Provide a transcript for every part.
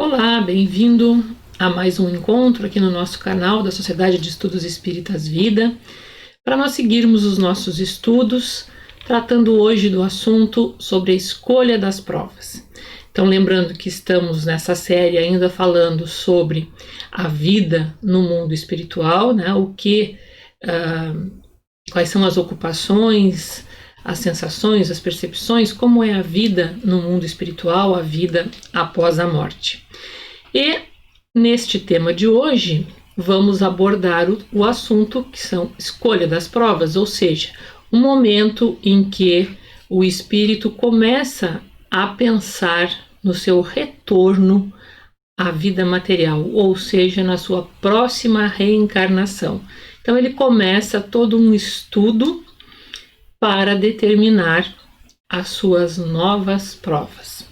Olá, bem-vindo a mais um encontro aqui no nosso canal da Sociedade de Estudos Espíritas Vida, para nós seguirmos os nossos estudos, tratando hoje do assunto sobre a escolha das provas. Então, lembrando que estamos nessa série ainda falando sobre a vida no mundo espiritual, né? Quais são as ocupações, as sensações, as percepções, como é a vida no mundo espiritual, a vida após a morte. E neste tema de hoje, vamos abordar o assunto que são escolha das provas, ou seja, o momento em que o espírito começa a pensar no seu retorno à vida material, ou seja, na sua próxima reencarnação. Então ele começa todo um estudo para determinar as suas novas provas.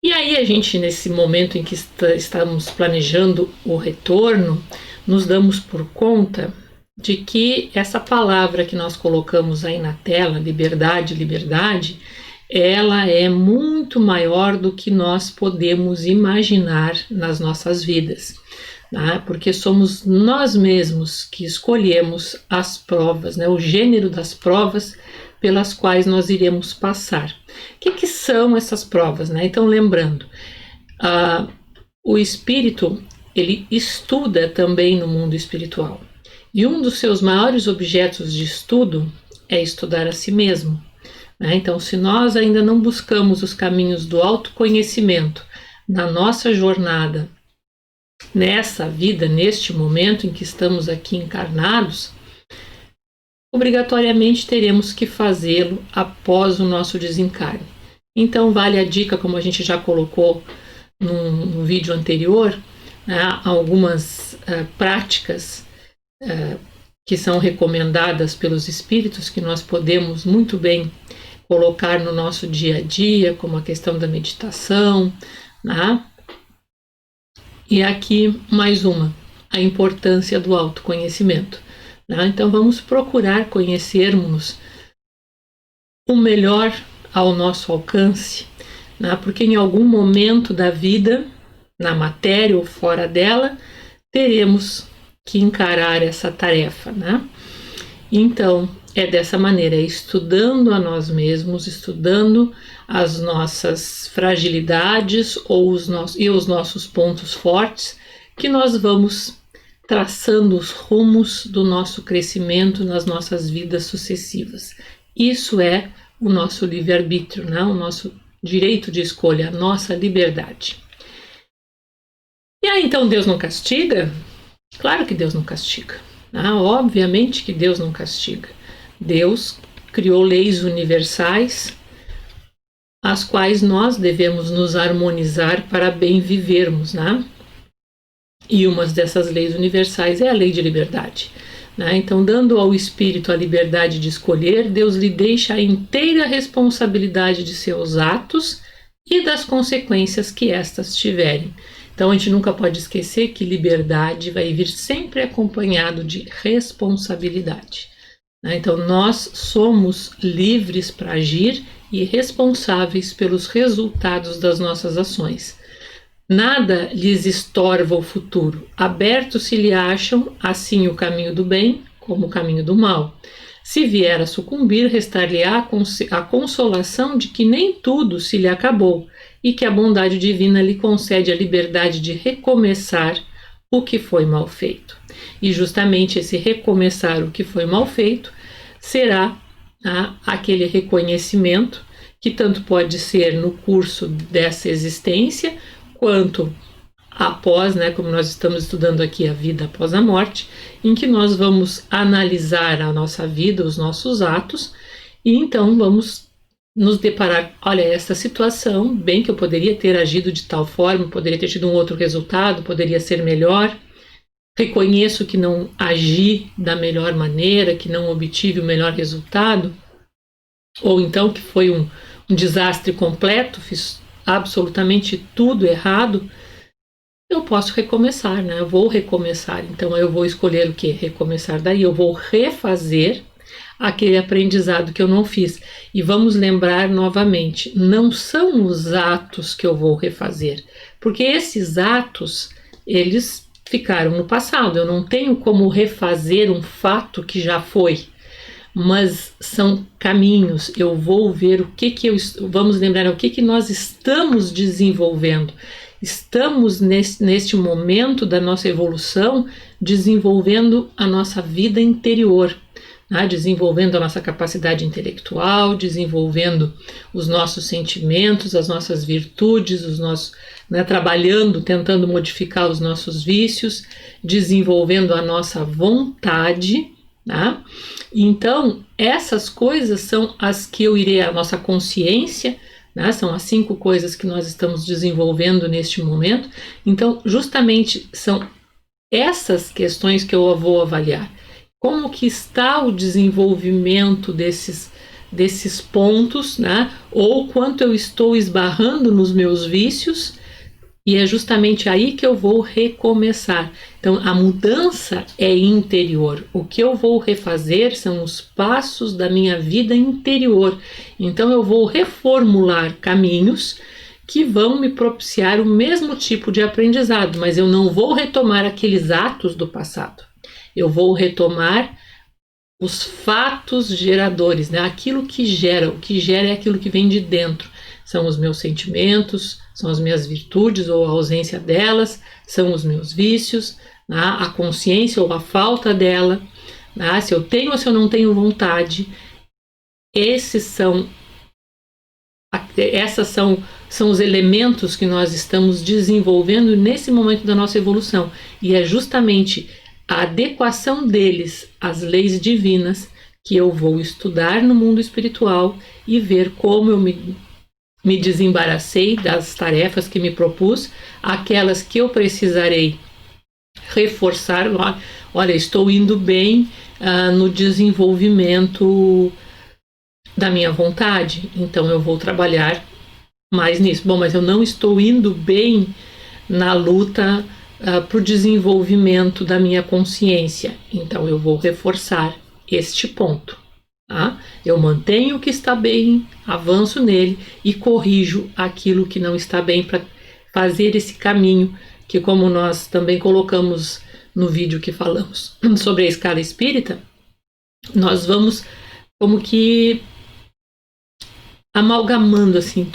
E aí a gente, nesse momento em que estamos planejando o retorno, nos damos por conta de que essa palavra que nós colocamos aí na tela, liberdade, liberdade, ela é muito maior do que nós podemos imaginar nas nossas vidas, né? Porque somos nós mesmos que escolhemos as provas, né? O gênero das provas pelas quais nós iremos passar. O que são essas provas, né? Então, lembrando, o espírito, ele estuda também no mundo espiritual. E um dos seus maiores objetos de estudo é estudar a si mesmo, né? Então, se nós ainda não buscamos os caminhos do autoconhecimento na nossa jornada, nessa vida, neste momento em que estamos aqui encarnados, obrigatoriamente teremos que fazê-lo após o nosso desencarne. Então vale a dica, como a gente já colocou no vídeo anterior, né, algumas práticas que são recomendadas pelos espíritos, que nós podemos muito bem colocar no nosso dia a dia, como a questão da meditação, né? E aqui mais uma, a importância do autoconhecimento. Então vamos procurar conhecermos o melhor ao nosso alcance, né? Porque em algum momento da vida, na matéria ou fora dela, teremos que encarar essa tarefa, né? Então é dessa maneira, estudando a nós mesmos, estudando as nossas fragilidades os nossos pontos fortes, que nós vamos traçando os rumos do nosso crescimento nas nossas vidas sucessivas. Isso é o nosso livre-arbítrio, né? O nosso direito de escolha, a nossa liberdade. E aí, então, Deus não castiga? Claro que Deus não castiga. Obviamente que Deus não castiga. Deus criou leis universais, as quais nós devemos nos harmonizar para bem vivermos, né? E uma dessas leis universais é a lei de liberdade, né? Então, dando ao espírito a liberdade de escolher, Deus lhe deixa a inteira responsabilidade de seus atos e das consequências que estas tiverem. Então, a gente nunca pode esquecer que liberdade vai vir sempre acompanhado de responsabilidade, né? Então, nós somos livres para agir e responsáveis pelos resultados das nossas ações. Nada lhes estorva o futuro, abertos se lhe acham, assim o caminho do bem como o caminho do mal. Se vier a sucumbir, restar-lhe-á a consolação de que nem tudo se lhe acabou e que a bondade divina lhe concede a liberdade de recomeçar o que foi mal feito. E justamente esse recomeçar o que foi mal feito será aquele reconhecimento que tanto pode ser no curso dessa existência, quanto após, né, como nós estamos estudando aqui a vida após a morte, em que nós vamos analisar a nossa vida, os nossos atos, e então vamos nos deparar, olha, essa situação, bem que eu poderia ter agido de tal forma, poderia ter tido um outro resultado, poderia ser melhor, reconheço que não agi da melhor maneira, que não obtive o melhor resultado, ou então que foi um desastre completo, fiz absolutamente tudo errado, eu posso recomeçar, né? Eu vou recomeçar. Então eu vou escolher o quê? Recomeçar daí. Eu vou refazer aquele aprendizado que eu não fiz. E vamos lembrar novamente, não são os atos que eu vou refazer, porque esses atos, eles ficaram no passado, eu não tenho como refazer um fato que já foi, mas são caminhos, eu vou ver vamos lembrar o que nós estamos desenvolvendo. Estamos neste momento da nossa evolução desenvolvendo a nossa vida interior, né? Desenvolvendo a nossa capacidade intelectual, desenvolvendo os nossos sentimentos, as nossas virtudes, né, trabalhando, tentando modificar os nossos vícios, desenvolvendo a nossa vontade, né? Então, essas coisas são as que a nossa consciência, né? São as 5 coisas que nós estamos desenvolvendo neste momento. Então, justamente são essas questões que eu vou avaliar. Como que está o desenvolvimento desses pontos, né? Ou quanto eu estou esbarrando nos meus vícios, e é justamente aí que eu vou recomeçar. Então, a mudança é interior. O que eu vou refazer são os passos da minha vida interior. Então, eu vou reformular caminhos que vão me propiciar o mesmo tipo de aprendizado, mas eu não vou retomar aqueles atos do passado. Eu vou retomar os fatos geradores, né? Aquilo que gera. O que gera é aquilo que vem de dentro. São os meus sentimentos, são as minhas virtudes ou a ausência delas, são os meus vícios, né? A consciência ou a falta dela, né? Se eu tenho ou se eu não tenho vontade. Essas são os elementos que nós estamos desenvolvendo nesse momento da nossa evolução. E é justamente a adequação deles às leis divinas que eu vou estudar no mundo espiritual e ver como eu me desembaracei das tarefas que me propus, aquelas que eu precisarei reforçar. Olha, estou indo bem no desenvolvimento da minha vontade, então eu vou trabalhar mais nisso. Bom, mas eu não estou indo bem na luta para o desenvolvimento da minha consciência, então eu vou reforçar este ponto. Tá? Eu mantenho o que está bem, avanço nele e corrijo aquilo que não está bem para fazer esse caminho que, como nós também colocamos no vídeo que falamos sobre a escala espírita, nós vamos como que amalgamando, assim,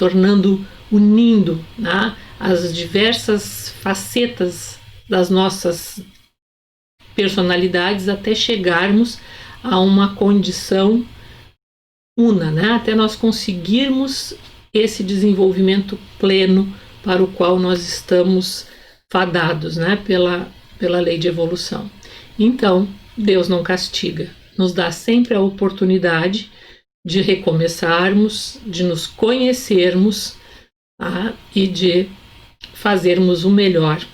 unindo, né, as diversas facetas das nossas personalidades até chegarmos a uma condição una, né, até nós conseguirmos esse desenvolvimento pleno para o qual nós estamos fadados, né, pela lei de evolução. Então, Deus não castiga, nos dá sempre a oportunidade de recomeçarmos, de nos conhecermos, tá? E de fazermos o melhor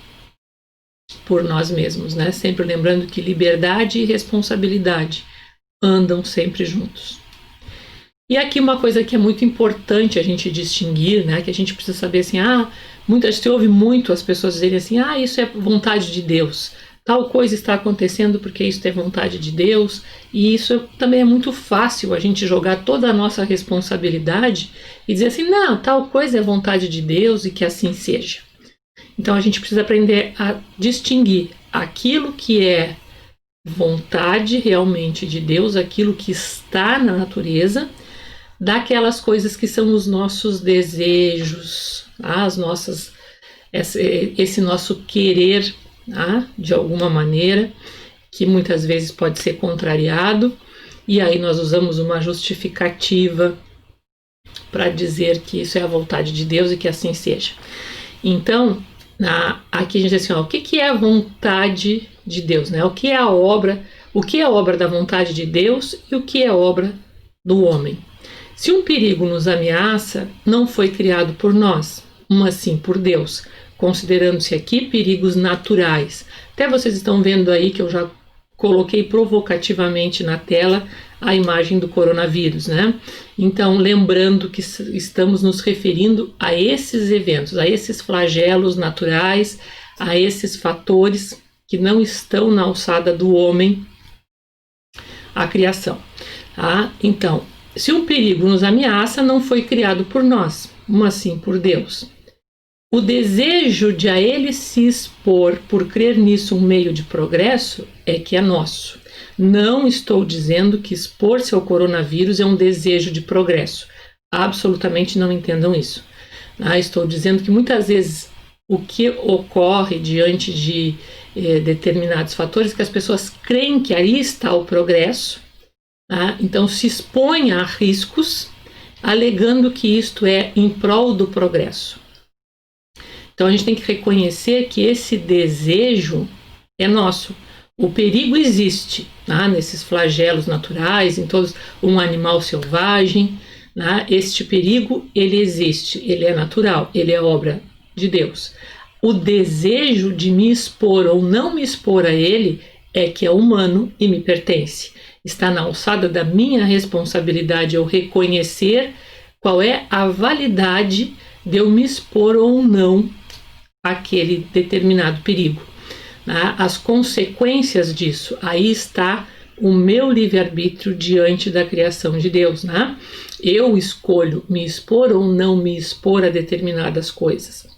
por nós mesmos, né? Sempre lembrando que liberdade e responsabilidade andam sempre juntos. E aqui uma coisa que é muito importante a gente distinguir, né? Que a gente precisa saber assim, se ouve muito as pessoas dizerem assim, isso é vontade de Deus. Tal coisa está acontecendo porque isso é vontade de Deus, e isso também é muito fácil a gente jogar toda a nossa responsabilidade e dizer assim, não, tal coisa é vontade de Deus e que assim seja. Então a gente precisa aprender a distinguir aquilo que é vontade realmente de Deus, aquilo que está na natureza, daquelas coisas que são os nossos desejos, esse nosso querer, de alguma maneira, que muitas vezes pode ser contrariado, e aí nós usamos uma justificativa para dizer que isso é a vontade de Deus e que assim seja. Então, aqui a gente diz assim, o que é a vontade de Deus, né? O que é a obra da vontade de Deus e o que é obra do homem. Se um perigo nos ameaça, não foi criado por nós, mas sim por Deus, considerando-se aqui perigos naturais. Até vocês estão vendo aí que eu já coloquei provocativamente na tela a imagem do coronavírus, né? Então, lembrando que estamos nos referindo a esses eventos, a esses flagelos naturais, a esses fatores que não estão na alçada do homem, a criação. Então, se um perigo nos ameaça, não foi criado por nós, mas sim por Deus. O desejo de a ele se expor por crer nisso um meio de progresso é que é nosso. Não estou dizendo que expor-se ao coronavírus é um desejo de progresso. Absolutamente não entendam isso. Estou dizendo que muitas vezes o que ocorre diante de determinados fatores é que as pessoas creem que aí está o progresso, então se expõem a riscos, alegando que isto é em prol do progresso. Então a gente tem que reconhecer que esse desejo é nosso. O perigo existe nesses flagelos naturais, em todos, um animal selvagem. Este perigo, ele existe, ele é natural, ele é obra de Deus. O desejo de me expor ou não me expor a ele é que é humano e me pertence. Está na alçada da minha responsabilidade eu reconhecer qual é a validade de eu me expor ou não àquele determinado perigo. As consequências disso, aí está o meu livre-arbítrio diante da criação de Deus. Eu escolho me expor ou não me expor a determinadas coisas.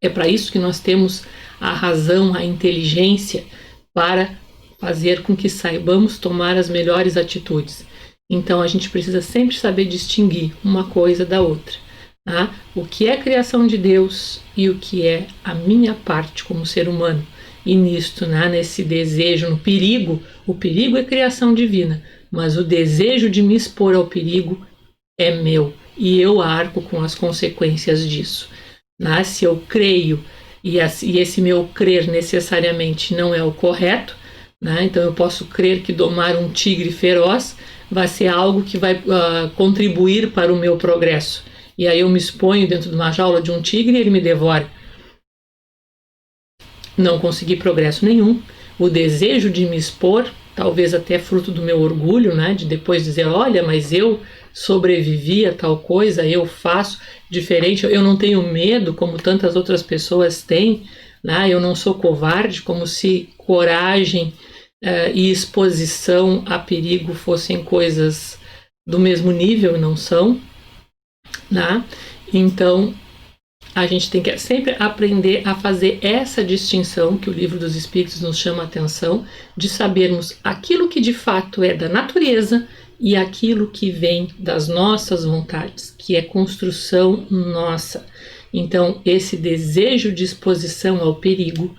É para isso que nós temos a razão, a inteligência, para fazer com que saibamos tomar as melhores atitudes. Então a gente precisa sempre saber distinguir uma coisa da outra. O que é a criação de Deus e o que é a minha parte como ser humano. E nisto, nesse desejo, no perigo, o perigo é criação divina, mas o desejo de me expor ao perigo é meu e eu arco com as consequências disso. Se eu creio e esse meu crer necessariamente não é o correto, então eu posso crer que domar um tigre feroz vai ser algo que vai contribuir para o meu progresso. E aí eu me exponho dentro de uma jaula de um tigre e ele me devora. Não consegui progresso nenhum. O desejo de me expor, talvez até fruto do meu orgulho, de depois dizer, olha, mas eu sobrevivi a tal coisa, eu faço diferente, eu não tenho medo como tantas outras pessoas têm, eu não sou covarde, como se coragem e exposição a perigo fossem coisas do mesmo nível, e não são. Então a gente tem que sempre aprender a fazer essa distinção que o Livro dos Espíritos nos chama a atenção, de sabermos aquilo que de fato é da natureza e aquilo que vem das nossas vontades, que é construção nossa. Então esse desejo de exposição ao perigo,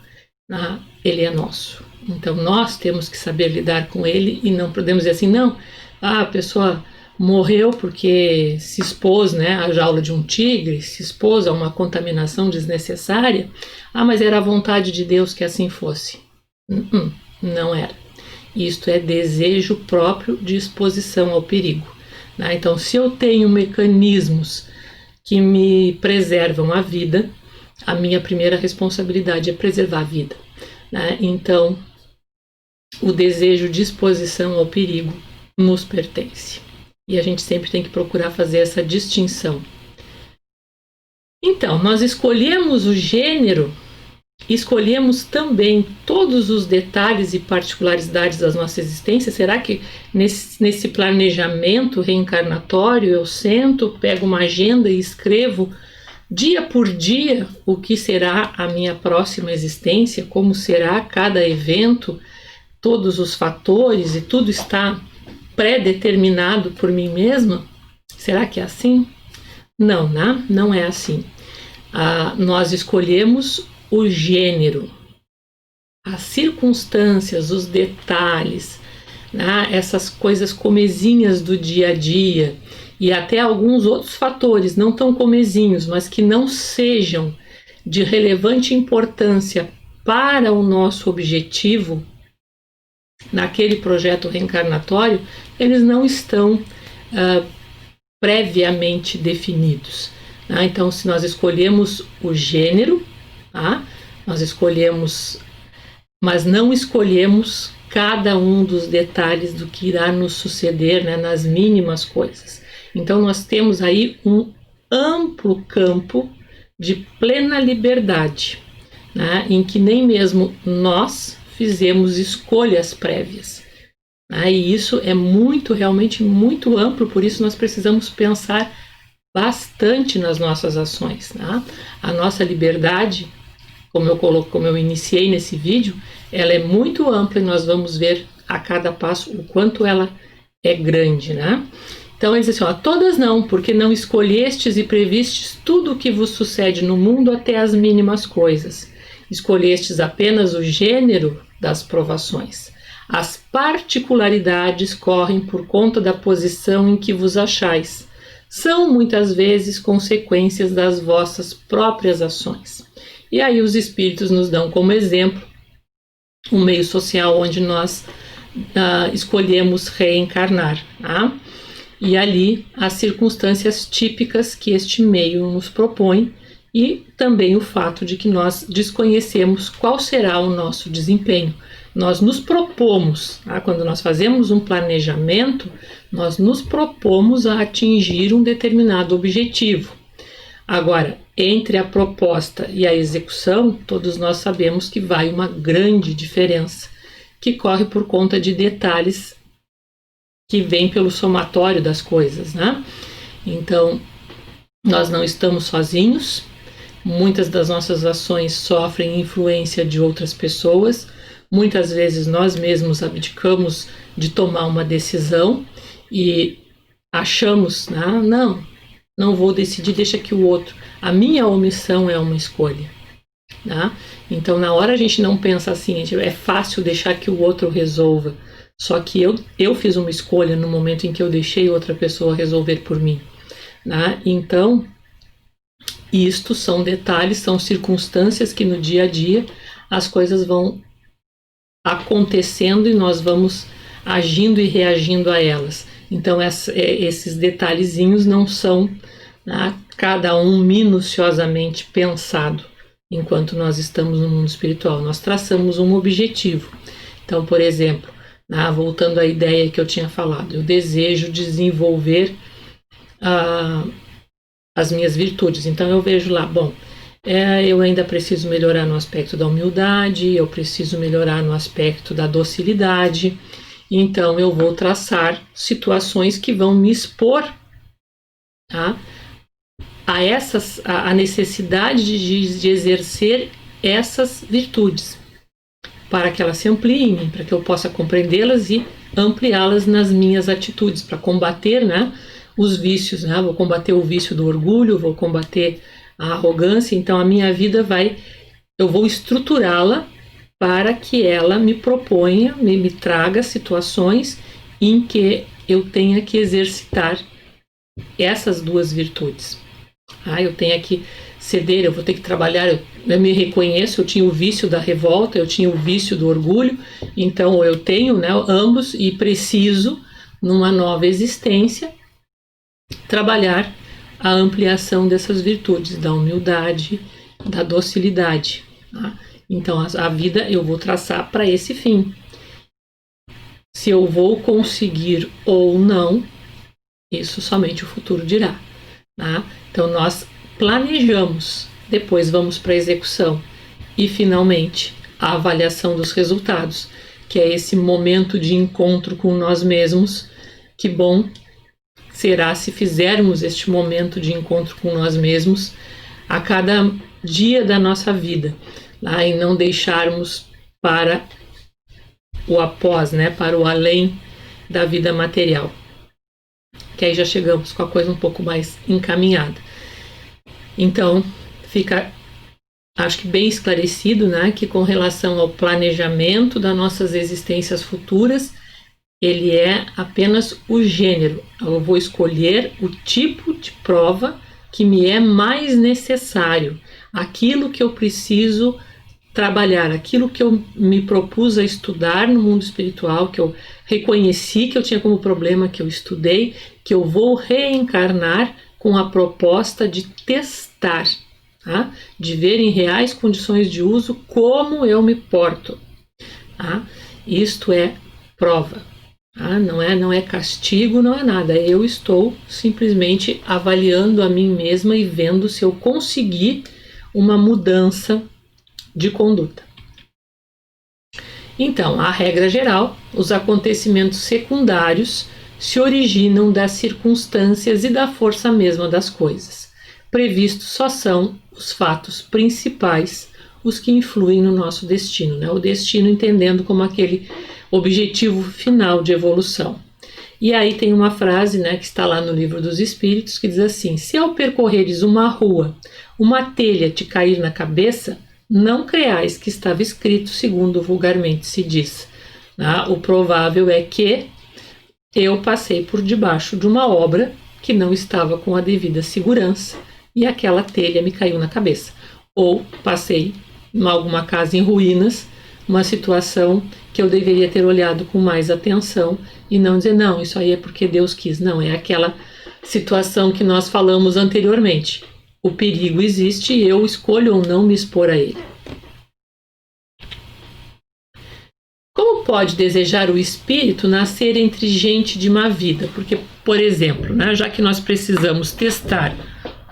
ele é nosso. Então nós temos que saber lidar com ele e não podemos dizer assim, não, a pessoa morreu porque se expôs à jaula de um tigre, se expôs a uma contaminação desnecessária. Mas era a vontade de Deus que assim fosse. Não era. Isto é desejo próprio de exposição ao perigo. Então, se eu tenho mecanismos que me preservam a vida, a minha primeira responsabilidade é preservar a vida. Então, o desejo de exposição ao perigo nos pertence. E a gente sempre tem que procurar fazer essa distinção. Então, nós escolhemos o gênero, escolhemos também todos os detalhes e particularidades da nossa existência. Será que nesse planejamento reencarnatório eu sento, pego uma agenda e escrevo dia por dia o que será a minha próxima existência, como será cada evento, todos os fatores e tudo está pré-determinado por mim mesma? Será que é assim? Não, não é assim. Nós escolhemos o gênero, as circunstâncias, os detalhes, essas coisas comezinhas do dia a dia e até alguns outros fatores não tão comezinhos, mas que não sejam de relevante importância para o nosso objetivo naquele projeto reencarnatório, eles não estão previamente definidos. Então, se nós escolhemos o gênero, nós escolhemos, mas não escolhemos cada um dos detalhes do que irá nos suceder, nas mínimas coisas. Então, nós temos aí um amplo campo de plena liberdade, em que nem mesmo nós fizemos escolhas prévias. E isso é realmente muito amplo, por isso nós precisamos pensar bastante nas nossas ações. Tá? A nossa liberdade, como eu iniciei nesse vídeo, ela é muito ampla e nós vamos ver a cada passo o quanto ela é grande, né? Então ele diz assim, todas não, porque não escolhestes e previstes tudo o que vos sucede no mundo até as mínimas coisas. Escolhestes apenas o gênero das provações. As particularidades correm por conta da posição em que vos achais. São muitas vezes consequências das vossas próprias ações. E aí os espíritos nos dão como exemplo um meio social onde nós escolhemos reencarnar. Tá? E ali as circunstâncias típicas que este meio nos propõe e também o fato de que nós desconhecemos qual será o nosso desempenho. Nós nos propomos, quando nós fazemos um planejamento, nós nos propomos a atingir um determinado objetivo. Agora, entre a proposta e a execução, todos nós sabemos que vai uma grande diferença, que corre por conta de detalhes que vêm pelo somatório das coisas, né? Então, nós não estamos sozinhos, muitas das nossas ações sofrem influência de outras pessoas, muitas vezes nós mesmos abdicamos de tomar uma decisão e achamos, não vou decidir, deixa que o outro. A minha omissão é uma escolha. Tá? Então, na hora a gente não pensa assim, é fácil deixar que o outro resolva. Só que eu fiz uma escolha no momento em que eu deixei outra pessoa resolver por mim. Tá? Então, isto são detalhes, são circunstâncias que no dia a dia as coisas vão acontecendo e nós vamos agindo e reagindo a elas. Então, esses detalhezinhos não são cada um minuciosamente pensado enquanto nós estamos no mundo espiritual. Nós traçamos um objetivo. Então, por exemplo, voltando à ideia que eu tinha falado, eu desejo desenvolver as minhas virtudes. Então, eu vejo lá, eu ainda preciso melhorar no aspecto da humildade, eu preciso melhorar no aspecto da docilidade. Então, eu vou traçar situações que vão me expor a necessidade de exercer essas virtudes, para que elas se ampliem, para que eu possa compreendê-las e ampliá-las nas minhas atitudes, para combater os vícios. Vou combater o vício do orgulho, vou combater a arrogância. Então, a minha vida eu vou estruturá-la para que ela me proponha, me traga situações em que eu tenha que exercitar essas duas virtudes. Eu tenho que ceder, eu vou ter que trabalhar, eu me reconheço, eu tinha o vício da revolta, eu tinha o vício do orgulho, então eu tenho ambos e preciso, numa nova existência, trabalhar a ampliação dessas virtudes, da humildade, da docilidade. Então a vida eu vou traçar para esse fim. Se eu vou conseguir ou não, isso somente o futuro dirá. Então nós planejamos, depois vamos para a execução e finalmente a avaliação dos resultados, que é esse momento de encontro com nós mesmos. Que bom será se fizermos este momento de encontro com nós mesmos a cada dia da nossa vida, e não deixarmos para o após, para o além da vida material, que aí já chegamos com a coisa um pouco mais encaminhada. Então, fica, acho que bem esclarecido, que com relação ao planejamento das nossas existências futuras, ele é apenas o gênero. Eu vou escolher o tipo de prova que me é mais necessário, aquilo que eu preciso trabalhar, aquilo que eu me propus a estudar no mundo espiritual, que eu reconheci que eu tinha como problema, que eu estudei, que eu vou reencarnar com a proposta de testar, de ver em reais condições de uso como eu me porto. Isto é prova. Não é castigo, não é nada. Eu estou simplesmente avaliando a mim mesma e vendo se eu conseguir uma mudança de conduta. Então, a regra geral, os acontecimentos secundários se originam das circunstâncias e da força mesma das coisas. Previstos só são os fatos principais, os que influem no nosso destino, né? O destino entendendo como aquele objetivo final de evolução. E aí tem uma frase, né, que está lá no Livro dos Espíritos, que diz assim: se ao percorreres uma rua, uma telha te cair na cabeça, não creais que estava escrito segundo vulgarmente se diz. O provável é que eu passei por debaixo de uma obra que não estava com a devida segurança e aquela telha me caiu na cabeça. Ou passei em alguma casa em ruínas, uma situação que eu deveria ter olhado com mais atenção e não dizer, não, isso aí é porque Deus quis. Não, é aquela situação que nós falamos anteriormente. O perigo existe e eu escolho ou não me expor a ele. Como pode desejar o espírito nascer entre gente de má vida? Porque, por exemplo, né, já que nós precisamos testar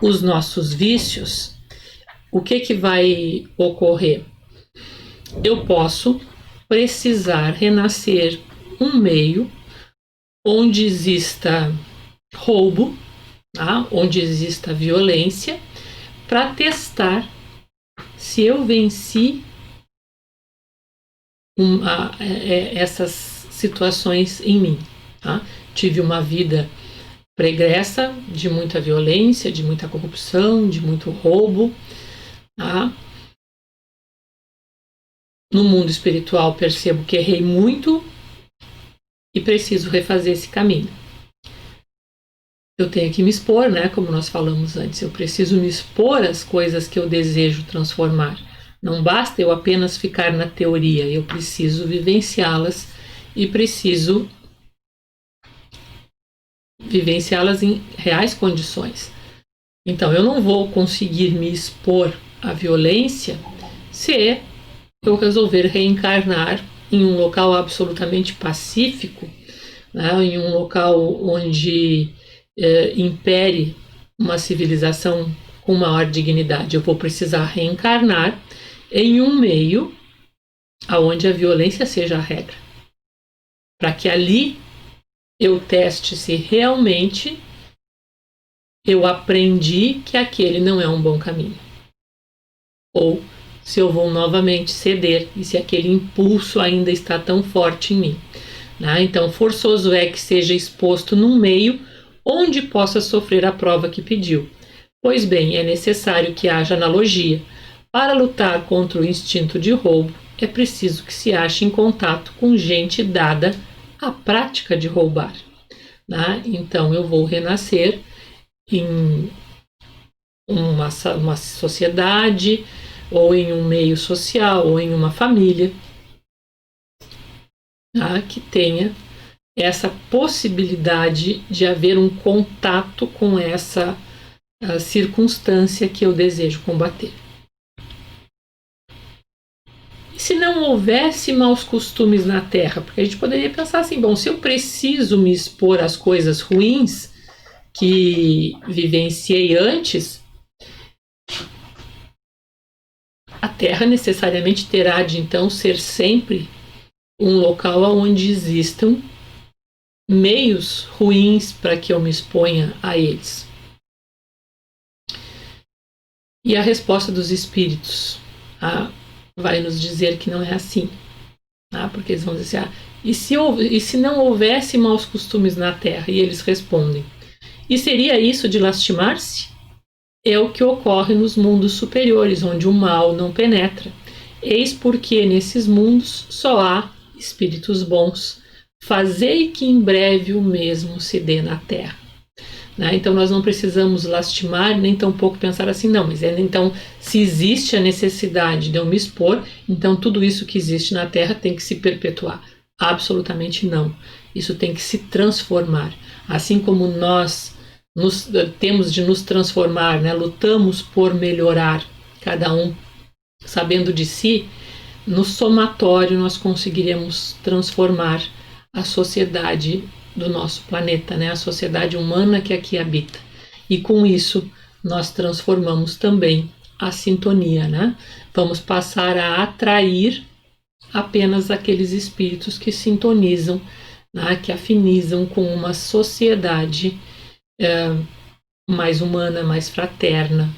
os nossos vícios, o que vai ocorrer? Eu posso precisar renascer um meio onde exista roubo, tá? Onde exista violência, para testar se eu venci essas situações em mim. Tá? Tive uma vida pregressa de muita violência, de muita corrupção, de muito roubo. Tá? No mundo espiritual percebo que errei muito e preciso refazer esse caminho. Eu tenho que me expor, né? Como nós falamos antes, eu preciso me expor às coisas que eu desejo transformar. Não basta eu apenas ficar na teoria, eu preciso vivenciá-las e preciso vivenciá-las em reais condições. Então, eu não vou conseguir me expor à violência se eu resolver reencarnar em um local absolutamente pacífico, né, em um local onde impere uma civilização com maior dignidade. Eu vou precisar reencarnar em um meio onde a violência seja a regra, para que ali eu teste se realmente eu aprendi que aquele não é um bom caminho, ou se eu vou novamente ceder e se aquele impulso ainda está tão forte em mim. Né? Então, forçoso é que seja exposto num meio onde possa sofrer a prova que pediu. Pois bem, é necessário que haja analogia. Para lutar contra o instinto de roubo, é preciso que se ache em contato com gente dada à prática de roubar. Né? Então, eu vou renascer em uma sociedade, ou em um meio social, ou em uma família, tá? Que tenha essa possibilidade de haver um contato com essa circunstância que eu desejo combater. E se não houvesse maus costumes na Terra? Porque a gente poderia pensar assim, bom, se eu preciso me expor às coisas ruins que vivenciei antes, a Terra necessariamente terá de então ser sempre um local onde existam meios ruins para que eu me exponha a eles. E a resposta dos espíritos vai nos dizer que não é assim. Porque eles vão dizer assim, e se não houvesse maus costumes na Terra? E eles respondem, e seria isso de lastimar-se? É o que ocorre nos mundos superiores, onde o mal não penetra. Eis porque nesses mundos só há espíritos bons. Fazei que em breve o mesmo se dê na Terra. Né? Então nós não precisamos lastimar, nem tampouco pensar assim, não, mas então se existe a necessidade de eu me expor, então tudo isso que existe na Terra tem que se perpetuar. Absolutamente não. Isso tem que se transformar. Assim como nós temos de nos transformar, né? Lutamos por melhorar, cada um sabendo de si, no somatório nós conseguiremos transformar a sociedade do nosso planeta, né? A sociedade humana que aqui habita. E com isso nós transformamos também a sintonia, né? Vamos passar a atrair apenas aqueles espíritos que sintonizam, né, que afinizam com uma sociedade mais humana, mais fraterna,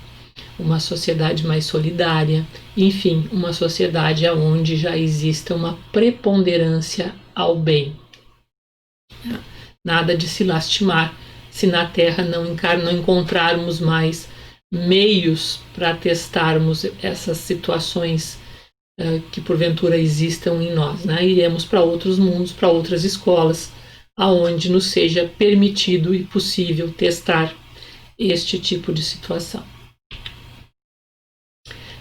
uma sociedade mais solidária, enfim, uma sociedade onde já exista uma preponderância ao bem. Nada de se lastimar se na Terra não encontrarmos mais meios para testarmos essas situações que porventura existam em nós, né? Iremos para outros mundos, para outras escolas, aonde nos seja permitido e possível testar este tipo de situação.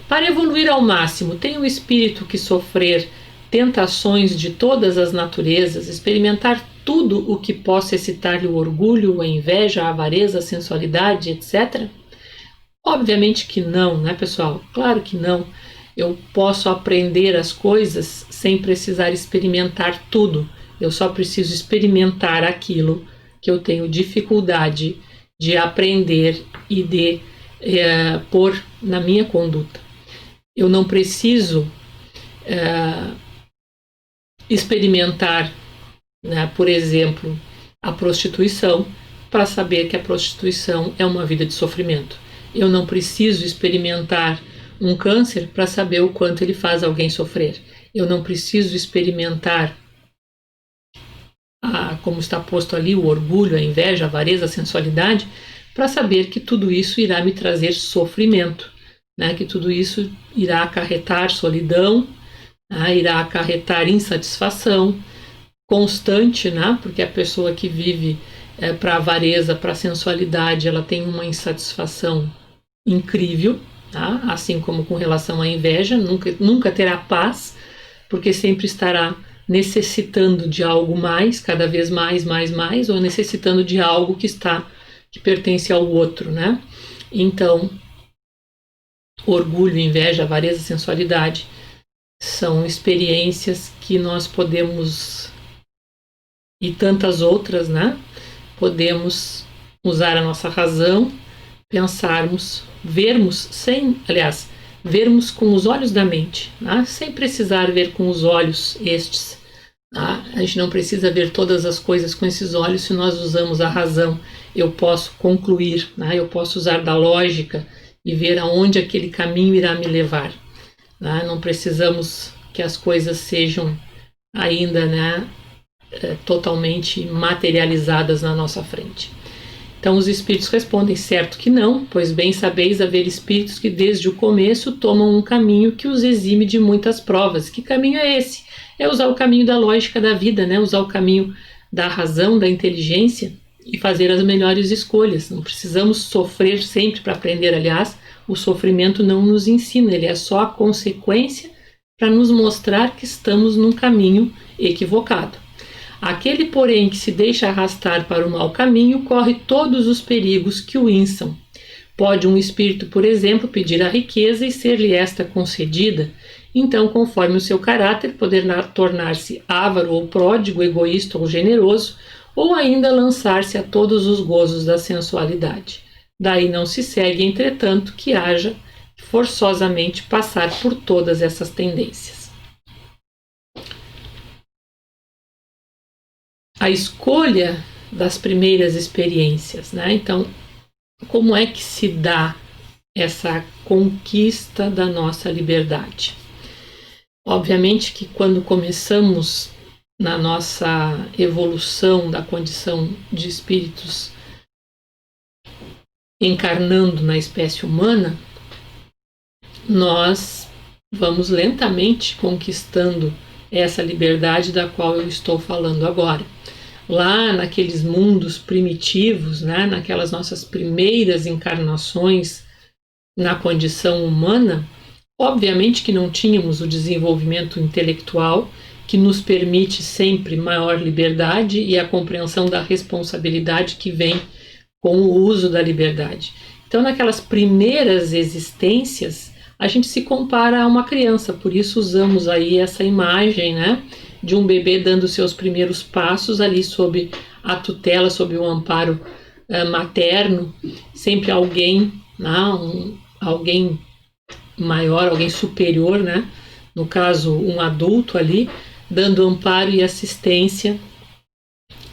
Para evoluir ao máximo, tem o espírito que sofrer tentações de todas as naturezas, experimentar tudo o que possa excitar-lhe o orgulho, a inveja, a avareza, a sensualidade, etc.? Obviamente que não, né, pessoal? Claro que não. Eu posso aprender as coisas sem precisar experimentar tudo. Eu só preciso experimentar aquilo que eu tenho dificuldade de aprender e de pôr na minha conduta. Eu não preciso experimentar, né, por exemplo, a prostituição para saber que a prostituição é uma vida de sofrimento. Eu não preciso experimentar um câncer para saber o quanto ele faz alguém sofrer. Eu não preciso experimentar, como está posto ali, o orgulho, a inveja, a avareza, a sensualidade, para saber que tudo isso irá me trazer sofrimento, né? Que tudo isso irá acarretar solidão, né? Irá acarretar insatisfação constante, né? Porque a pessoa que vive para a avareza, para a sensualidade, ela tem uma insatisfação incrível, tá? Assim como com relação à inveja, nunca terá paz, porque sempre estará necessitando de algo mais, cada vez mais, ou necessitando de algo que pertence ao outro, né? Então, orgulho, inveja, avareza, sensualidade são experiências que nós podemos, e tantas outras, né? Podemos usar a nossa razão, pensarmos, vermos com os olhos da mente, né? Sem precisar ver com os olhos estes. Tá? A gente não precisa ver todas as coisas com esses olhos. Se nós usamos a razão, eu posso concluir, né? Eu posso usar da lógica e ver aonde aquele caminho irá me levar. Né? Não precisamos que as coisas sejam ainda, né, totalmente materializadas na nossa frente. Então os espíritos respondem: certo que não, pois bem sabeis haver espíritos que desde o começo tomam um caminho que os exime de muitas provas. Que caminho é esse? É usar o caminho da lógica da vida, né? Usar o caminho da razão, da inteligência e fazer as melhores escolhas. Não precisamos sofrer sempre para aprender. Aliás, o sofrimento não nos ensina, ele é só a consequência para nos mostrar que estamos num caminho equivocado. Aquele, porém, que se deixa arrastar para o mau caminho, corre todos os perigos que o inçam. Pode um espírito, por exemplo, pedir a riqueza e ser-lhe esta concedida. Então, conforme o seu caráter, poder tornar-se avaro ou pródigo, egoísta ou generoso, ou ainda lançar-se a todos os gozos da sensualidade. Daí não se segue, entretanto, que haja forçosamente passar por todas essas tendências. A escolha das primeiras experiências, né? Então, como é que se dá essa conquista da nossa liberdade? Obviamente que quando começamos na nossa evolução da condição de espíritos encarnando na espécie humana, nós vamos lentamente conquistando essa liberdade da qual eu estou falando agora. Lá naqueles mundos primitivos, né, naquelas nossas primeiras encarnações na condição humana, obviamente que não tínhamos o desenvolvimento intelectual que nos permite sempre maior liberdade e a compreensão da responsabilidade que vem com o uso da liberdade. Então, naquelas primeiras existências, a gente se compara a uma criança, por isso usamos aí essa imagem, né, de um bebê dando seus primeiros passos ali sob a tutela, sob o amparo materno, sempre alguém, né, alguém maior, alguém superior, né, no caso um adulto ali, dando amparo e assistência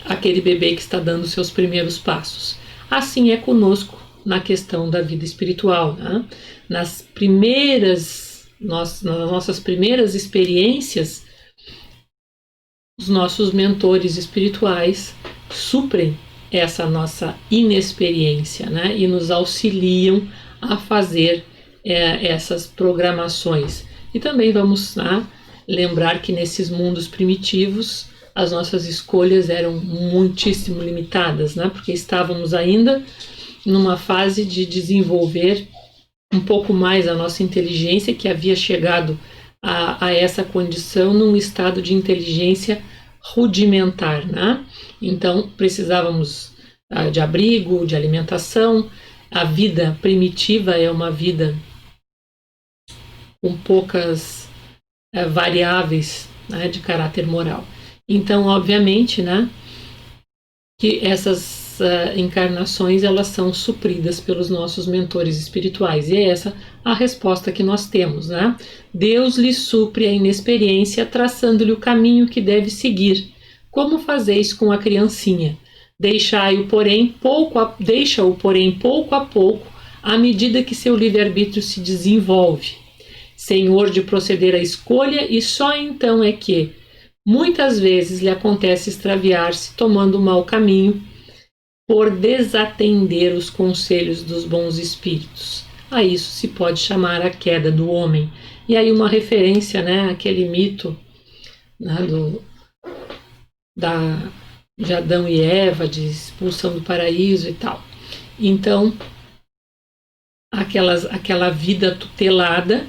àquele bebê que está dando seus primeiros passos. Assim é conosco na questão da vida espiritual, né? Nas nossas primeiras experiências, os nossos mentores espirituais suprem essa nossa inexperiência, né? E nos auxiliam a fazer essas programações. E também vamos, né, lembrar que nesses mundos primitivos as nossas escolhas eram muitíssimo limitadas, né? Porque estávamos ainda numa fase de desenvolver um pouco mais a nossa inteligência, que havia chegado a essa condição num estado de inteligência rudimentar, né? Então precisávamos de abrigo, de alimentação. A vida primitiva é uma vida com poucas variáveis, né, de caráter moral. Então, obviamente, né, que essas encarnações elas são supridas pelos nossos mentores espirituais, e é essa a resposta que nós temos, né? Deus lhe supre a inexperiência, traçando-lhe o caminho que deve seguir. Como fazeis com a criancinha? Deixa-o, porém, pouco a pouco, à medida que seu livre-arbítrio se desenvolve. Senhor de proceder à escolha, e só então é que muitas vezes lhe acontece extraviar-se, tomando o mau caminho, por desatender os conselhos dos bons espíritos. A isso se pode chamar a queda do homem. E aí uma referência, né, àquele mito, né, de Adão e Eva, de expulsão do paraíso e tal. Então, aquela vida tutelada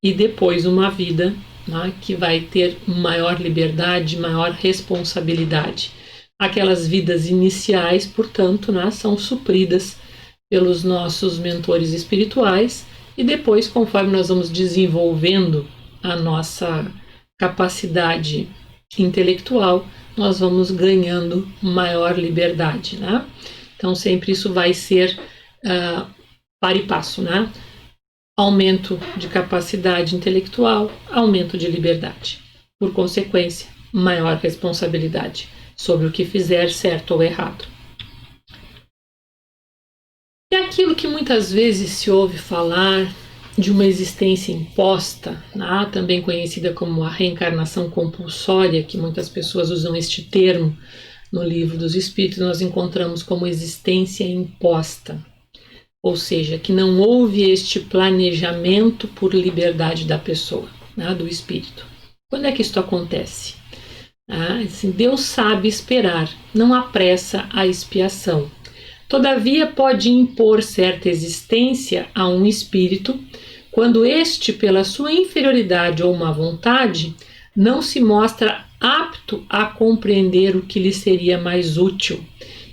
e depois uma vida, né, que vai ter maior liberdade, maior responsabilidade. Aquelas vidas iniciais, portanto, né, são supridas pelos nossos mentores espirituais, e depois, conforme nós vamos desenvolvendo a nossa capacidade intelectual, nós vamos ganhando maior liberdade, né? Então sempre isso vai ser par e passo, né? Aumento de capacidade intelectual, aumento de liberdade. Por consequência, maior responsabilidade sobre o que fizer, certo ou errado. É aquilo que muitas vezes se ouve falar de uma existência imposta, né? Também conhecida como a reencarnação compulsória, que muitas pessoas usam este termo no Livro dos Espíritos. Nós encontramos como existência imposta, ou seja, que não houve este planejamento por liberdade da pessoa, né? Do espírito. Quando é que isto acontece? Assim, Deus sabe esperar, não apressa a expiação. Todavia pode impor certa existência a um espírito quando este, pela sua inferioridade ou má vontade, não se mostra apto a compreender o que lhe seria mais útil,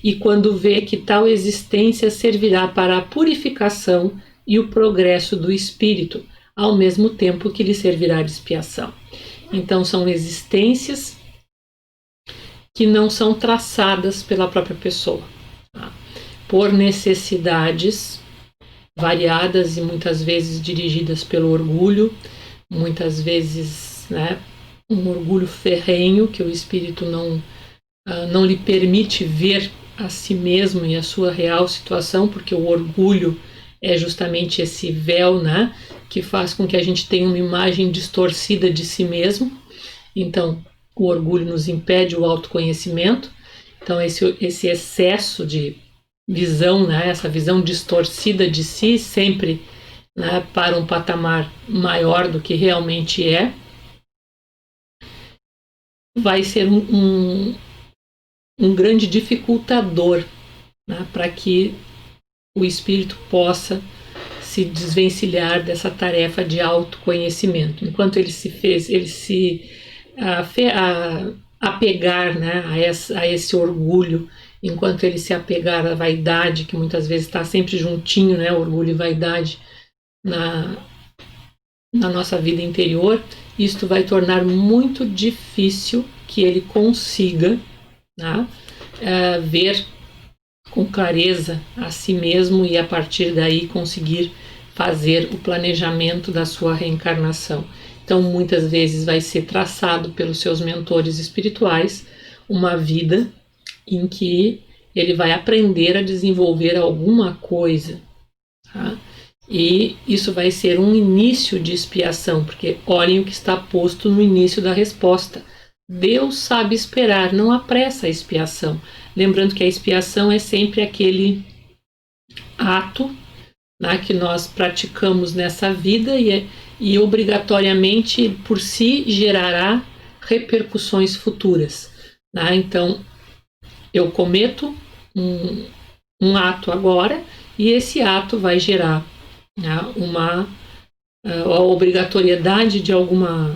e quando vê que tal existência servirá para a purificação e o progresso do espírito, ao mesmo tempo que lhe servirá de expiação. Então são existências que não são traçadas pela própria pessoa, tá? Por necessidades variadas e muitas vezes dirigidas pelo orgulho, muitas vezes, né, um orgulho ferrenho que o espírito não lhe permite ver a si mesmo e a sua real situação, porque o orgulho é justamente esse véu, né, que faz com que a gente tenha uma imagem distorcida de si mesmo. Então, o orgulho nos impede o autoconhecimento. Então, esse excesso de visão, né, essa visão distorcida de si, sempre, né, para um patamar maior do que realmente é, vai ser um grande dificultador, né, para que o espírito possa se desvencilhar dessa tarefa de autoconhecimento. Enquanto ele se apegar, né, a esse orgulho, enquanto ele se apegar à vaidade, que muitas vezes está sempre juntinho, né, orgulho e vaidade na nossa vida interior, isto vai tornar muito difícil que ele consiga, né, ver com clareza a si mesmo e a partir daí conseguir fazer o planejamento da sua reencarnação. Então, muitas vezes vai ser traçado pelos seus mentores espirituais uma vida em que ele vai aprender a desenvolver alguma coisa, tá? E isso vai ser um início de expiação, porque olhem o que está posto no início da resposta. Deus sabe esperar, não apressa a expiação. Lembrando que a expiação é sempre aquele ato, né, que nós praticamos nessa vida e obrigatoriamente por si gerará repercussões futuras, né? Então, eu cometo um ato agora e esse ato vai gerar, né, a obrigatoriedade de alguma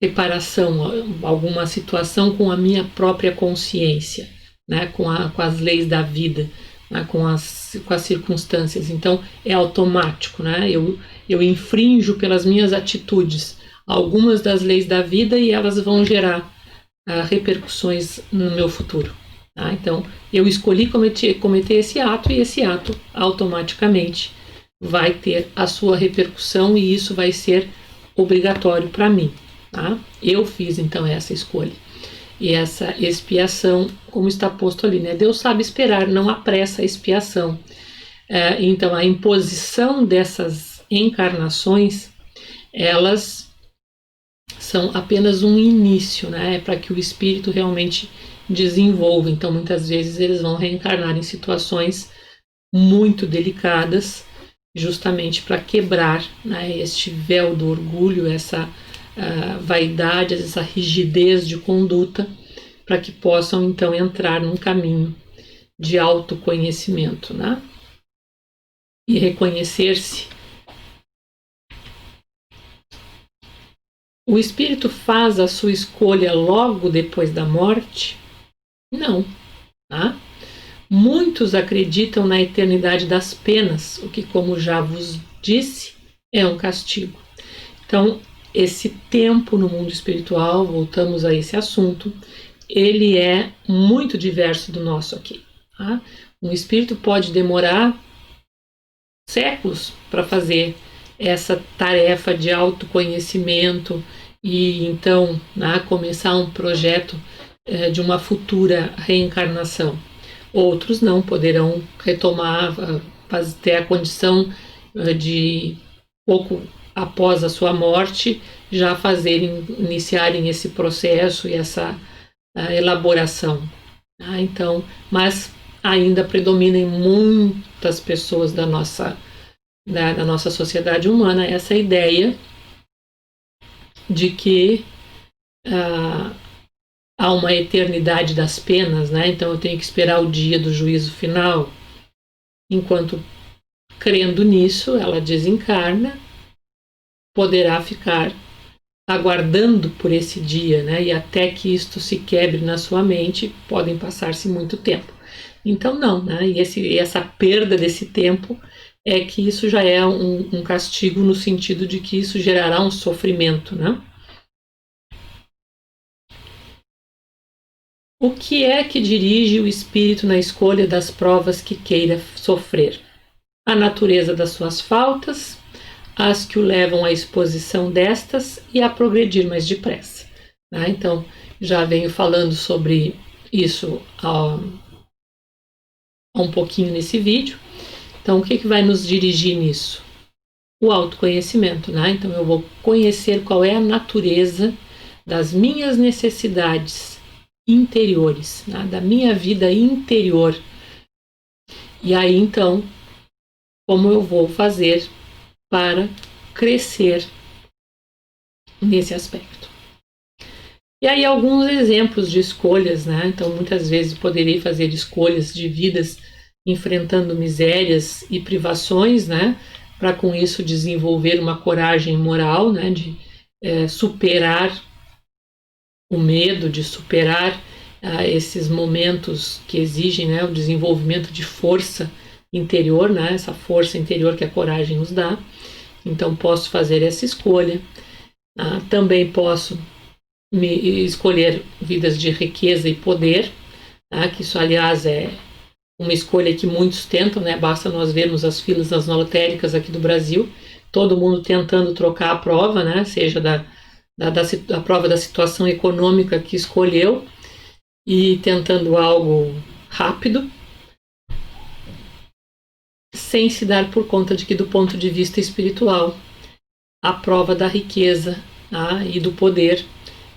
reparação, alguma situação com a minha própria consciência, né, com as leis da vida, né, com as circunstâncias. Então é automático, né? Eu infrinjo pelas minhas atitudes algumas das leis da vida e elas vão gerar repercussões no meu futuro. Tá? Então eu escolhi cometer esse ato e esse ato automaticamente vai ter a sua repercussão e isso vai ser obrigatório para mim. Tá? Eu fiz então essa escolha. E essa expiação, como está posto ali, né? Deus sabe esperar, não apressa a expiação. Então, a imposição dessas encarnações, elas são apenas um início, né? Para que o espírito realmente desenvolva. Então, muitas vezes eles vão reencarnar em situações muito delicadas, justamente para quebrar, né, este véu do orgulho, essa vaidade, essa rigidez de conduta, para que possam então entrar num caminho de autoconhecimento, né? E reconhecer-se. O espírito faz a sua escolha logo depois da morte? Não, tá? Muitos acreditam na eternidade das penas, o que, como já vos disse, é um castigo. Então, esse tempo no mundo espiritual, voltamos a esse assunto, ele é muito diverso do nosso aqui. Tá? Um espírito pode demorar séculos para fazer essa tarefa de autoconhecimento e então, né, começar um projeto de uma futura reencarnação. Outros não poderão retomar, ter a condição de pouco após a sua morte já iniciarem esse processo e essa elaboração. Então, mas ainda predominam em muitas pessoas da nossa sociedade humana essa ideia de que há uma eternidade das penas, né? Então eu tenho que esperar o dia do juízo final. Enquanto crendo nisso, ela desencarna, poderá ficar aguardando por esse dia, né? E até que isto se quebre na sua mente, podem passar-se muito tempo. Então não, né? E essa perda desse tempo é que isso já é um castigo no sentido de que isso gerará um sofrimento, né? O que é que dirige o espírito na escolha das provas que queira sofrer? A natureza das suas faltas, as que o levam à exposição destas e a progredir mais depressa. Né? Então, já venho falando sobre isso há um pouquinho nesse vídeo. Então, o que vai nos dirigir nisso? O autoconhecimento. Né? Então, eu vou conhecer qual é a natureza das minhas necessidades interiores, né? Da minha vida interior. E aí, então, como eu vou fazer para crescer nesse aspecto. E aí alguns exemplos de escolhas, né? Então muitas vezes poderei fazer escolhas de vidas enfrentando misérias e privações, né? Para com isso desenvolver uma coragem moral, né? De superar o medo, de superar esses momentos que exigem, né? O desenvolvimento de força interior, né? Essa força interior que a coragem nos dá. Então posso fazer essa escolha. Também posso escolher vidas de riqueza e poder, que isso aliás é uma escolha que muitos tentam, né? Basta nós vermos as filas das lotéricas aqui do Brasil, todo mundo tentando trocar a prova, né? Seja da prova da situação econômica que escolheu e tentando algo rápido, sem se dar por conta de que, do ponto de vista espiritual, a prova da riqueza, tá? E do poder,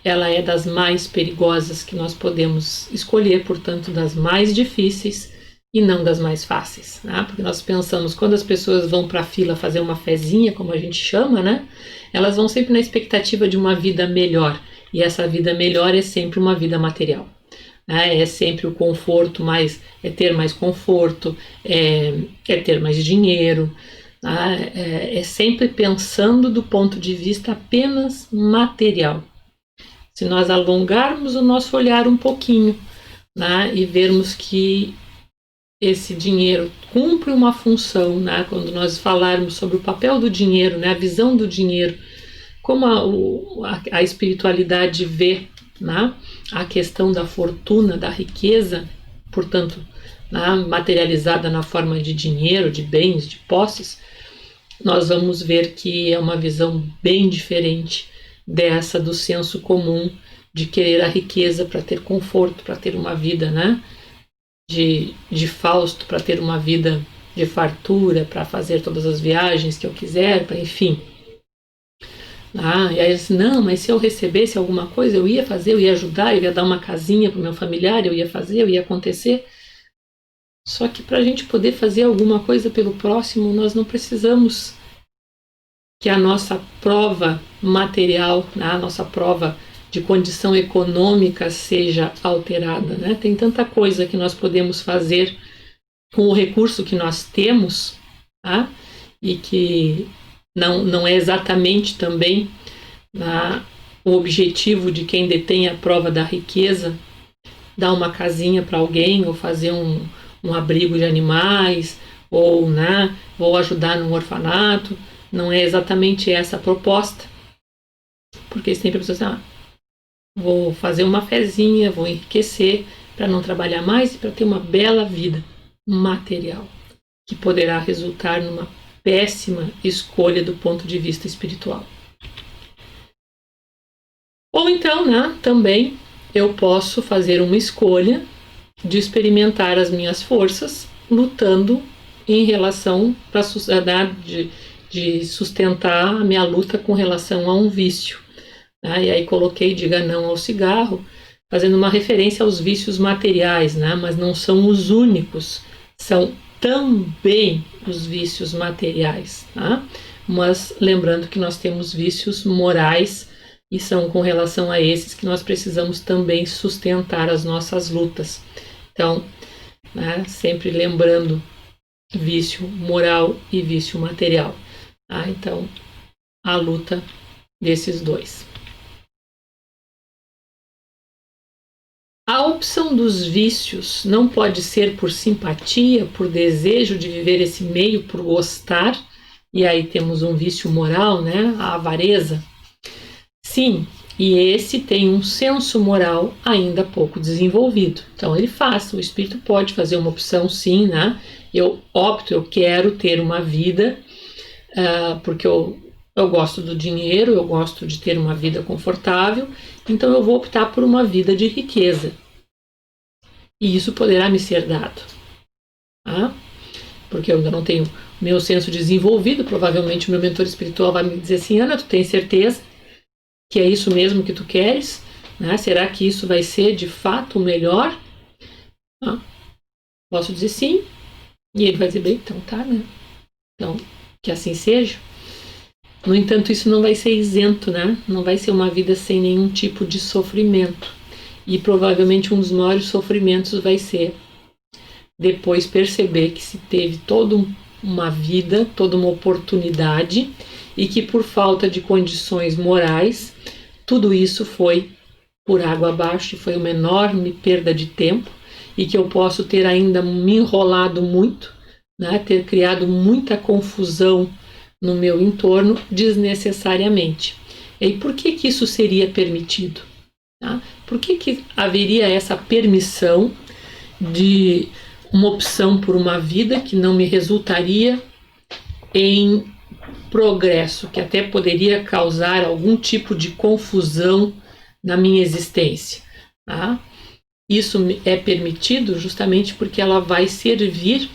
ela é das mais perigosas que nós podemos escolher, portanto, das mais difíceis e não das mais fáceis, né? Porque nós pensamos, quando as pessoas vão para a fila fazer uma fezinha, como a gente chama, né? Elas vão sempre na expectativa de uma vida melhor, e essa vida melhor é sempre uma vida material. É sempre o conforto, é ter mais conforto, é ter mais dinheiro, é sempre pensando do ponto de vista apenas material. Se nós alongarmos o nosso olhar um pouquinho, né, e vermos que esse dinheiro cumpre uma função, né, quando nós falarmos sobre o papel do dinheiro, né, a visão do dinheiro, como a espiritualidade vê, né, a questão da fortuna, da riqueza, portanto, né, materializada na forma de dinheiro, de bens, de posses, nós vamos ver que é uma visão bem diferente dessa do senso comum de querer a riqueza para ter conforto, para ter uma vida, né, de Fausto, para ter uma vida de fartura, para fazer todas as viagens que eu quiser, enfim. E aí assim, não, mas se eu recebesse alguma coisa, eu ia fazer, eu ia ajudar, eu ia dar uma casinha para o meu familiar, eu ia fazer, eu ia acontecer. Só que para a gente poder fazer alguma coisa pelo próximo, nós não precisamos que a nossa prova material, né, a nossa prova de condição econômica seja alterada, né? Tem tanta coisa que nós podemos fazer com o recurso que nós temos, tá? E que não é exatamente também o objetivo de quem detém a prova da riqueza, dar uma casinha para alguém, ou fazer um abrigo de animais, ou ajudar num orfanato. Não é exatamente essa a proposta, porque sempre a pessoa diz, vou fazer uma fezinha, vou enriquecer para não trabalhar mais e para ter uma bela vida material, que poderá resultar numa péssima escolha do ponto de vista espiritual. Ou então, também eu posso fazer uma escolha de experimentar as minhas forças lutando em relação de sustentar a minha luta com relação a um vício. E aí coloquei diga não ao cigarro, fazendo uma referência aos vícios materiais, mas não são os únicos, são também os vícios materiais, mas lembrando que nós temos vícios morais e são com relação a esses que nós precisamos também sustentar as nossas lutas. Então, sempre lembrando vício moral e vício material. Então, a luta desses dois. A opção dos vícios não pode ser por simpatia, por desejo de viver esse meio, por gostar, e aí temos um vício moral, a avareza. Sim, e esse tem um senso moral ainda pouco desenvolvido. Então o espírito pode fazer uma opção, sim, eu quero ter uma vida, porque eu gosto do dinheiro, eu gosto de ter uma vida confortável, então eu vou optar por uma vida de riqueza. E isso poderá me ser dado. Porque eu ainda não tenho meu senso desenvolvido, provavelmente o meu mentor espiritual vai me dizer assim, Ana, tu tens certeza que é isso mesmo que tu queres? Será que isso vai ser de fato o melhor? Posso dizer sim, e ele vai dizer, bem, então tá, Então, que assim seja. No entanto, isso não vai ser isento, Não vai ser uma vida sem nenhum tipo de sofrimento. E provavelmente um dos maiores sofrimentos vai ser depois perceber que se teve toda uma vida, toda uma oportunidade, e que por falta de condições morais, tudo isso foi por água abaixo, e foi uma enorme perda de tempo, e que eu posso ter ainda me enrolado muito, ter criado muita confusão no meu entorno desnecessariamente. E por que isso seria permitido? Por que haveria essa permissão de uma opção por uma vida que não me resultaria em progresso, que até poderia causar algum tipo de confusão na minha existência. Tá? Isso é permitido justamente porque ela vai servir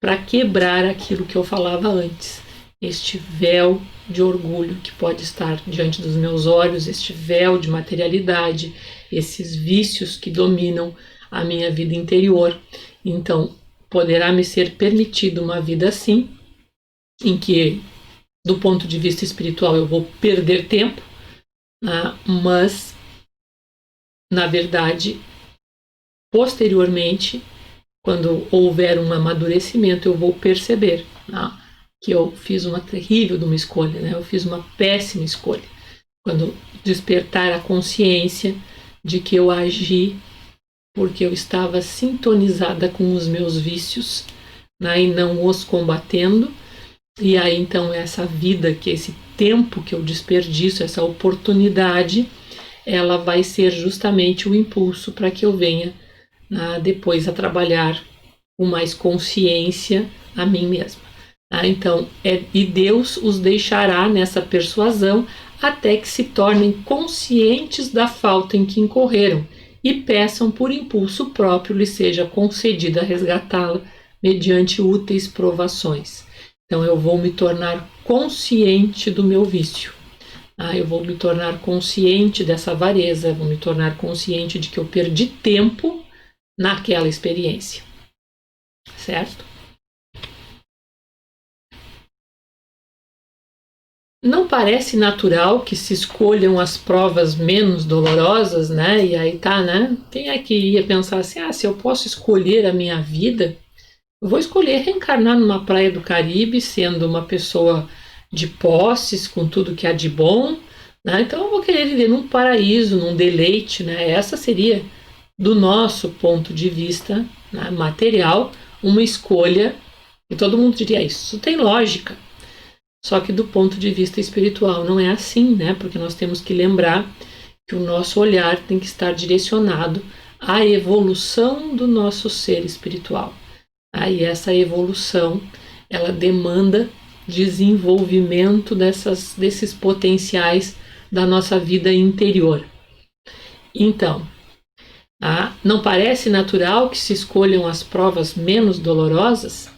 para quebrar aquilo que eu falava antes, este véu de orgulho que pode estar diante dos meus olhos, este véu de materialidade, esses vícios que dominam a minha vida interior. Então, poderá me ser permitido uma vida assim, em que, do ponto de vista espiritual, eu vou perder tempo, né? Mas, na verdade, posteriormente, quando houver um amadurecimento, eu vou perceber, né, que eu fiz uma terrível de uma escolha, né? Eu fiz uma péssima escolha. Quando despertar a consciência de que eu agi porque eu estava sintonizada com os meus vícios, né, e não os combatendo, e aí então essa vida, que esse tempo que eu desperdiço, essa oportunidade, ela vai ser justamente o impulso para que eu venha depois a trabalhar com mais consciência a mim mesma. Então, e Deus os deixará nessa persuasão até que se tornem conscientes da falta em que incorreram e peçam por impulso próprio lhe seja concedida resgatá-la mediante úteis provações. Então eu vou me tornar consciente do meu vício. Eu vou me tornar consciente dessa avareza, vou me tornar consciente de que eu perdi tempo naquela experiência. Certo? Não parece natural que se escolham as provas menos dolorosas, né? E aí tá, né? Quem é que ia pensar assim, se eu posso escolher a minha vida, eu vou escolher reencarnar numa praia do Caribe, sendo uma pessoa de posses, com tudo que há de bom, né? Então eu vou querer viver num paraíso, num deleite, né? Essa seria, do nosso ponto de vista, né, material, uma escolha, e todo mundo diria isso tem lógica. Só que do ponto de vista espiritual não é assim, né? Porque nós temos que lembrar que o nosso olhar tem que estar direcionado à evolução do nosso ser espiritual. E essa evolução, ela demanda desenvolvimento desses potenciais da nossa vida interior. Então, não parece natural que se escolham as provas menos dolorosas?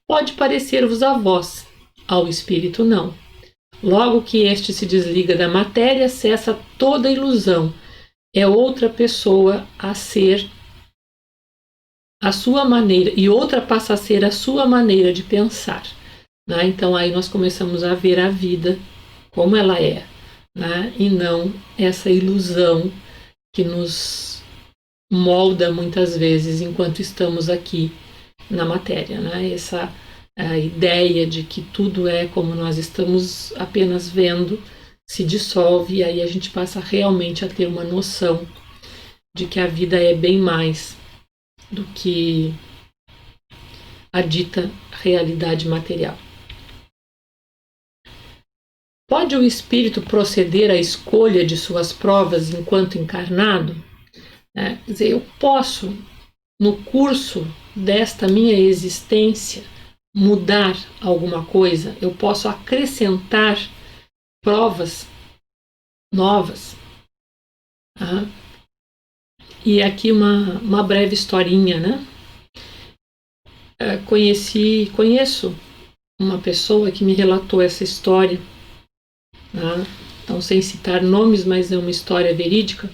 Pode parecer-vos a vós, ao espírito não. Logo que este se desliga da matéria, cessa toda ilusão. É outra pessoa a ser a sua maneira, e outra passa a ser a sua maneira de pensar. Né? Então aí nós começamos a ver a vida como ela é, né? E não essa ilusão que nos molda muitas vezes enquanto estamos aqui na matéria, né? Essa a ideia de que tudo é como nós estamos apenas vendo se dissolve, e aí a gente passa realmente a ter uma noção de que a vida é bem mais do que a dita realidade material. Pode o espírito proceder à escolha de suas provas enquanto encarnado? Quer dizer, eu posso, no curso desta minha existência, mudar alguma coisa, eu posso acrescentar provas novas. E aqui uma breve historinha, né? Conheço uma pessoa que me relatou essa história, então sem citar nomes, mas é uma história verídica.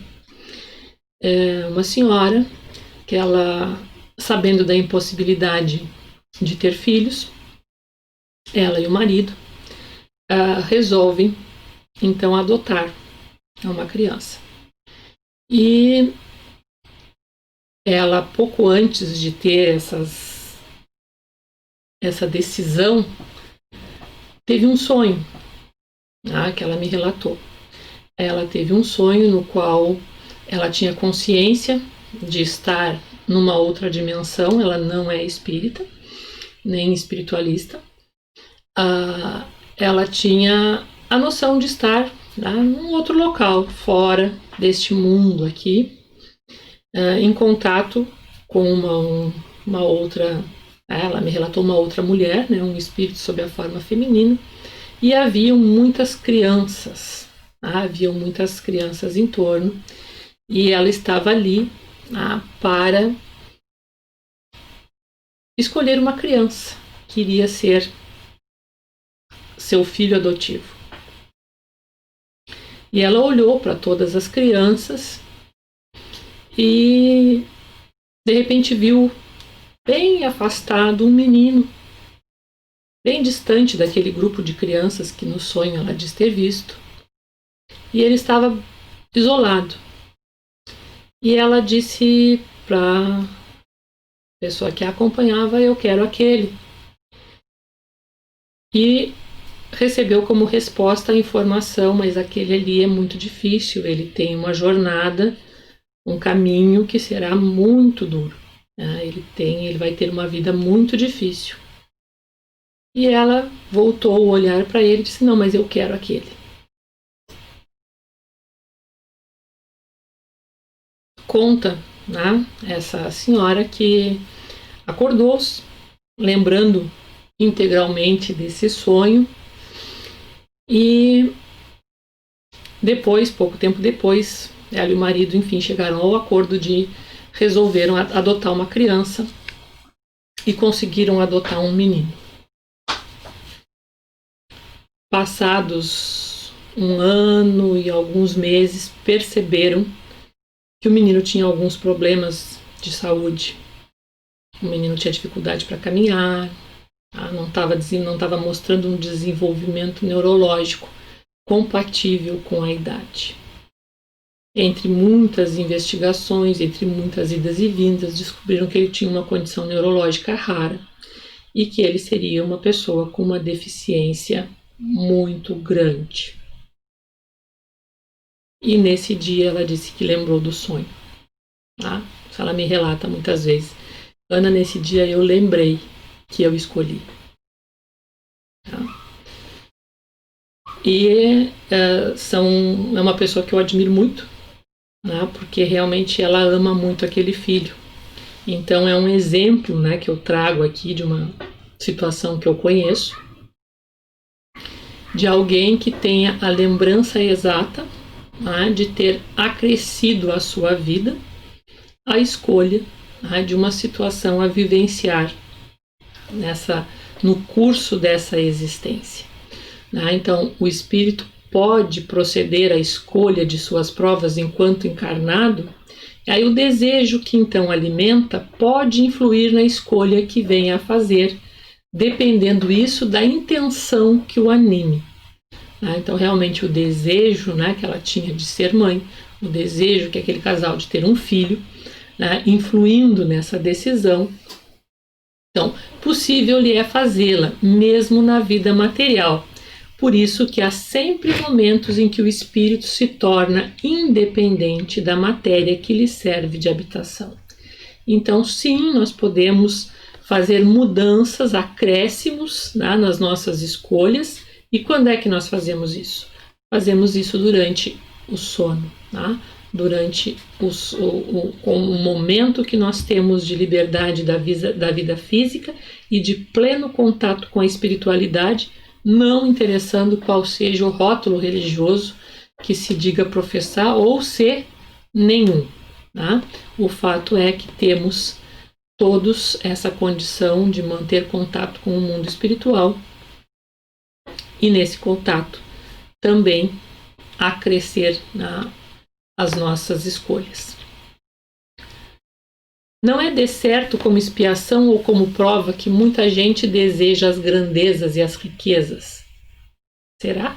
Uma senhora que ela, sabendo da impossibilidade de ter filhos, ela e o marido resolvem então adotar uma criança. E ela, pouco antes de ter essa decisão, teve um sonho, que ela me relatou. Ela teve um sonho no qual ela tinha consciência de estar numa outra dimensão. Ela não é espírita, nem espiritualista. Ela tinha a noção de estar num outro local, fora deste mundo aqui, em contato com uma outra, ela me relatou uma outra mulher, né, um espírito sob a forma feminina, e haviam muitas crianças, haviam muitas crianças em torno, e ela estava ali para escolher uma criança que iria ser seu filho adotivo. E ela olhou para todas as crianças e de repente viu bem afastado um menino, bem distante daquele grupo de crianças que no sonho ela diz ter visto. E ele estava isolado. E ela disse para a pessoa que a acompanhava: eu quero aquele. E recebeu como resposta a informação: mas aquele ali é muito difícil, ele tem uma jornada, um caminho que será muito duro. Ele vai ter uma vida muito difícil. E ela voltou o olhar para ele e disse: não, mas eu quero aquele. Conta, né, essa senhora que acordou-se, lembrando integralmente desse sonho, e depois, pouco tempo depois, ela e o marido, enfim, chegaram ao acordo de resolveram adotar uma criança e conseguiram adotar um menino. Passados um ano e alguns meses, perceberam que o menino tinha alguns problemas de saúde. O menino tinha dificuldade para caminhar, não estava mostrando um desenvolvimento neurológico compatível com a idade. Entre muitas investigações, entre muitas idas e vindas, descobriram que ele tinha uma condição neurológica rara e que ele seria uma pessoa com uma deficiência muito grande. E nesse dia ela disse que lembrou do sonho. Ela me relata muitas vezes: Ana, nesse dia eu lembrei que eu escolhi. E é uma pessoa que eu admiro muito, porque realmente ela ama muito aquele filho. Então é um exemplo, que eu trago aqui de uma situação que eu conheço, de alguém que tenha a lembrança exata de ter acrescido a sua vida a escolha de uma situação a vivenciar no curso dessa existência. Então, o espírito pode proceder à escolha de suas provas enquanto encarnado, e aí o desejo que então alimenta pode influir na escolha que venha a fazer, dependendo isso da intenção que o anime. Então, realmente, o desejo que ela tinha de ser mãe, o desejo que aquele casal de ter um filho, influindo nessa decisão, então, possível lhe é fazê-la, mesmo na vida material. Por isso que há sempre momentos em que o espírito se torna independente da matéria que lhe serve de habitação. Então, sim, nós podemos fazer mudanças, acréscimos nas nossas escolhas. E quando é que nós fazemos isso? Fazemos isso durante o sono, durante o momento que nós temos de liberdade da vida física e de pleno contato com a espiritualidade, não interessando qual seja o rótulo religioso que se diga professar ou ser nenhum. O fato é que temos todos essa condição de manter contato com o mundo espiritual e nesse contato também acrescer as nossas escolhas. Não é de certo como expiação ou como prova que muita gente deseja as grandezas e as riquezas? Será?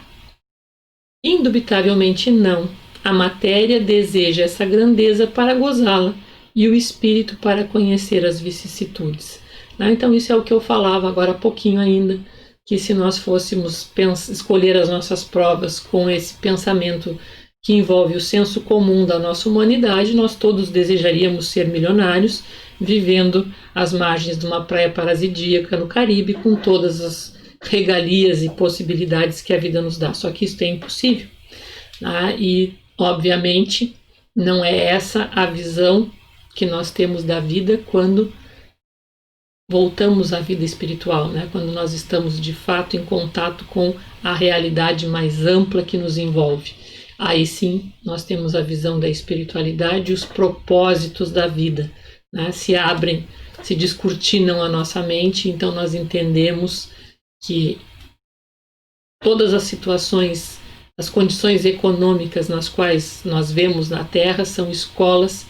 Indubitavelmente não. A matéria deseja essa grandeza para gozá-la e o espírito para conhecer as vicissitudes. Então isso é o que eu falava agora há pouquinho ainda, que se nós fôssemos escolher as nossas provas com esse pensamento que envolve o senso comum da nossa humanidade, nós todos desejaríamos ser milionários, vivendo às margens de uma praia paradisíaca no Caribe, com todas as regalias e possibilidades que a vida nos dá. Só que isso é impossível. E, obviamente, não é essa a visão que nós temos da vida quando voltamos à vida espiritual, né? Quando nós estamos de fato em contato com a realidade mais ampla que nos envolve. Aí sim nós temos a visão da espiritualidade e os propósitos da vida, né? Se abrem, se descortinam a nossa mente, então nós entendemos que todas as situações, as condições econômicas nas quais nós vemos na Terra são escolas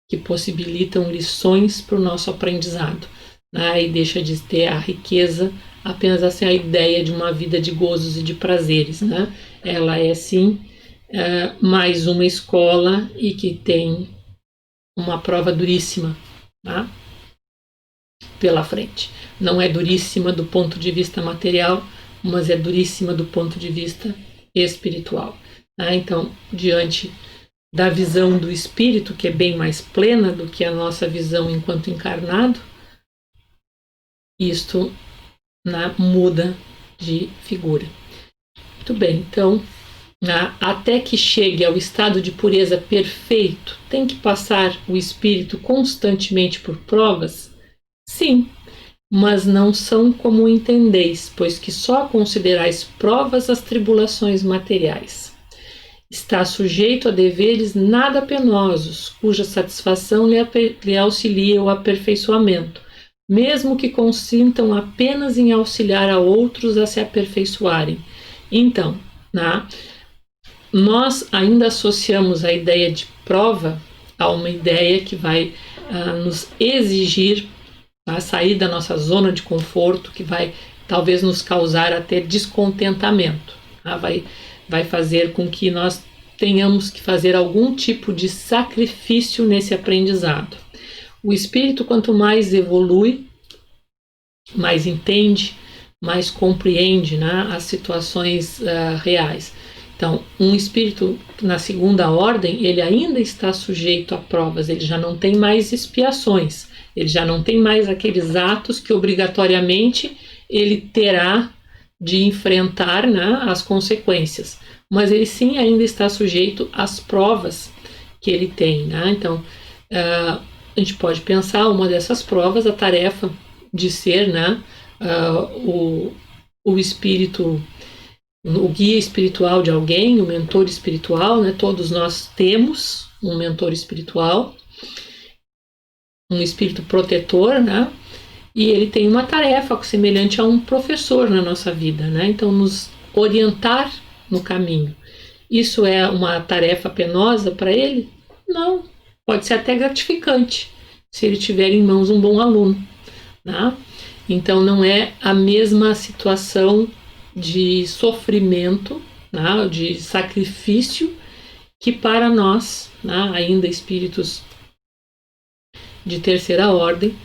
que possibilitam lições para o nosso aprendizado, né? E deixa de ter a riqueza apenas assim a ideia de uma vida de gozos e de prazeres, né? Ela é sim mais uma escola e que tem uma prova duríssima, tá? Pela frente. Não é duríssima do ponto de vista material, mas é duríssima do ponto de vista espiritual. Tá? Então, diante da visão do espírito, que é bem mais plena do que a nossa visão enquanto encarnado, isto, né, muda de figura. Muito bem, então, até que chegue ao estado de pureza perfeito, tem que passar o espírito constantemente por provas? Sim, mas não são como entendeis, pois que só considerais provas as tribulações materiais. Está sujeito a deveres nada penosos, cuja satisfação lhe auxilia o aperfeiçoamento, mesmo que consintam apenas em auxiliar a outros a se aperfeiçoarem. Então, nós ainda associamos a ideia de prova a uma ideia que vai nos exigir a sair da nossa zona de conforto, que vai talvez nos causar até descontentamento, tá? Vai fazer com que nós tenhamos que fazer algum tipo de sacrifício nesse aprendizado. O espírito, quanto mais evolui, mais entende, mais compreende, né, as situações reais. Então, um espírito na segunda ordem, ele ainda está sujeito a provas, ele já não tem mais expiações, ele já não tem mais aqueles atos que obrigatoriamente ele terá de enfrentar, né, as consequências. Mas ele sim ainda está sujeito às provas que ele tem, né? Então, a gente pode pensar uma dessas provas, a tarefa de ser, né, o espírito, o guia espiritual de alguém, o mentor espiritual, né? Todos nós temos um mentor espiritual, um espírito protetor, né? E ele tem uma tarefa semelhante a um professor na nossa vida, né? Então, nos orientar no caminho. Isso é uma tarefa penosa para ele? Não. Pode ser até gratificante, se ele tiver em mãos um bom aluno, né? Então, não é a mesma situação de sofrimento, né, de sacrifício, que para nós, né, ainda espíritos de terceira ordem,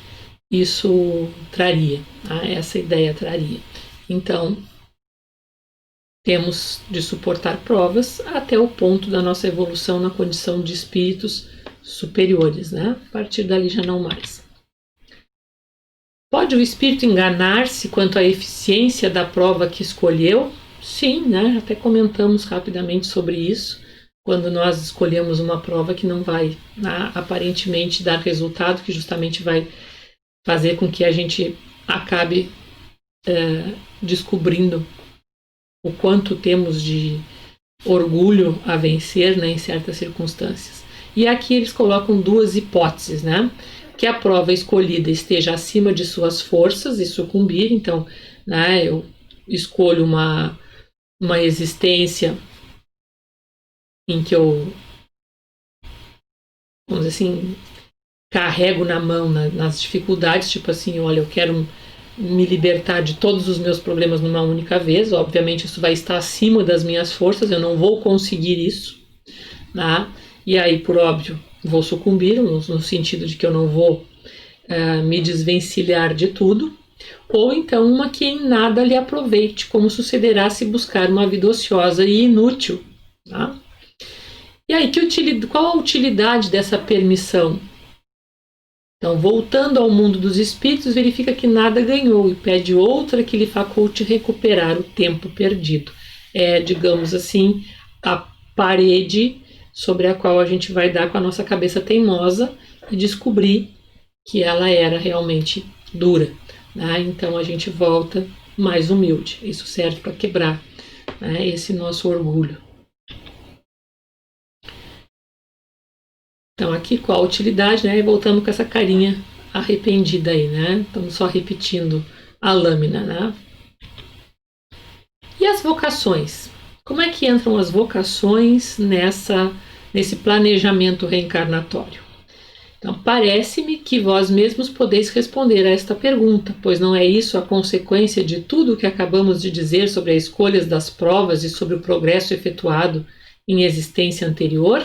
isso traria, né, essa ideia traria. Então, temos de suportar provas até o ponto da nossa evolução na condição de espíritos superiores, né? A partir dali já não mais. Pode o espírito enganar-se quanto à eficiência da prova que escolheu? Sim, né? Até comentamos rapidamente sobre isso, quando nós escolhemos uma prova que não vai, né, aparentemente dar resultado, que justamente vai fazer com que a gente acabe descobrindo o quanto temos de orgulho a vencer, né, em certas circunstâncias. E aqui eles colocam duas hipóteses, né? Que a prova escolhida esteja acima de suas forças e sucumbir. Então, né, eu escolho uma existência em que eu, vamos dizer assim, carrego na mão nas dificuldades, tipo assim, olha, eu quero me libertar de todos os meus problemas numa única vez. Obviamente isso vai estar acima das minhas forças, eu não vou conseguir isso, né? E aí, por óbvio, vou sucumbir, no sentido de que eu não vou me desvencilhar de tudo. Ou então uma que em nada lhe aproveite, como sucederá se buscar uma vida ociosa e inútil, tá? E aí, qual a utilidade dessa permissão? Então, voltando ao mundo dos espíritos, verifica que nada ganhou e pede outra que lhe faculte recuperar o tempo perdido. É, digamos assim, a parede sobre a qual a gente vai dar com a nossa cabeça teimosa e descobrir que ela era realmente dura, né? Então a gente volta mais humilde. Isso serve para quebrar, né, esse nosso orgulho. Então aqui qual a utilidade, né? Voltando com essa carinha arrependida aí, né? Estamos só repetindo a lâmina, né? E as vocações? Como é que entram as vocações nesse planejamento reencarnatório? Então, parece-me que vós mesmos podeis responder a esta pergunta, pois não é isso a consequência de tudo o que acabamos de dizer sobre as escolhas das provas e sobre o progresso efetuado em existência anterior?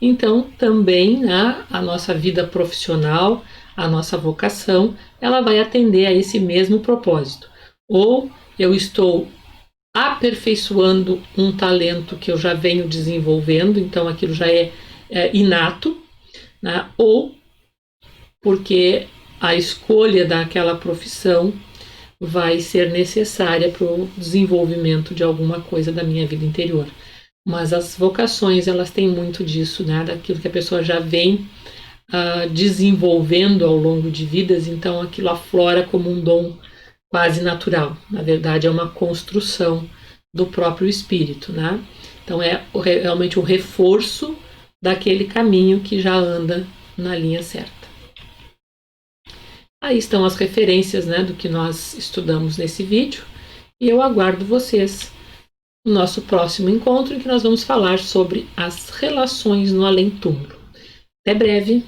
Então, também, né, a nossa vida profissional, a nossa vocação, ela vai atender a esse mesmo propósito. Ou eu estou aperfeiçoando um talento que eu já venho desenvolvendo, então aquilo já é inato, né? Ou porque a escolha daquela profissão vai ser necessária para o desenvolvimento de alguma coisa da minha vida interior. Mas as vocações, elas têm muito disso, né? Daquilo que a pessoa já vem desenvolvendo ao longo de vidas, então aquilo aflora como um dom quase natural. Na verdade, é uma construção do próprio espírito, né? Então é realmente o reforço daquele caminho que já anda na linha certa. Aí estão as referências, né, do que nós estudamos nesse vídeo, e eu aguardo vocês no nosso próximo encontro, em que nós vamos falar sobre as relações no além-túmulo. Até breve!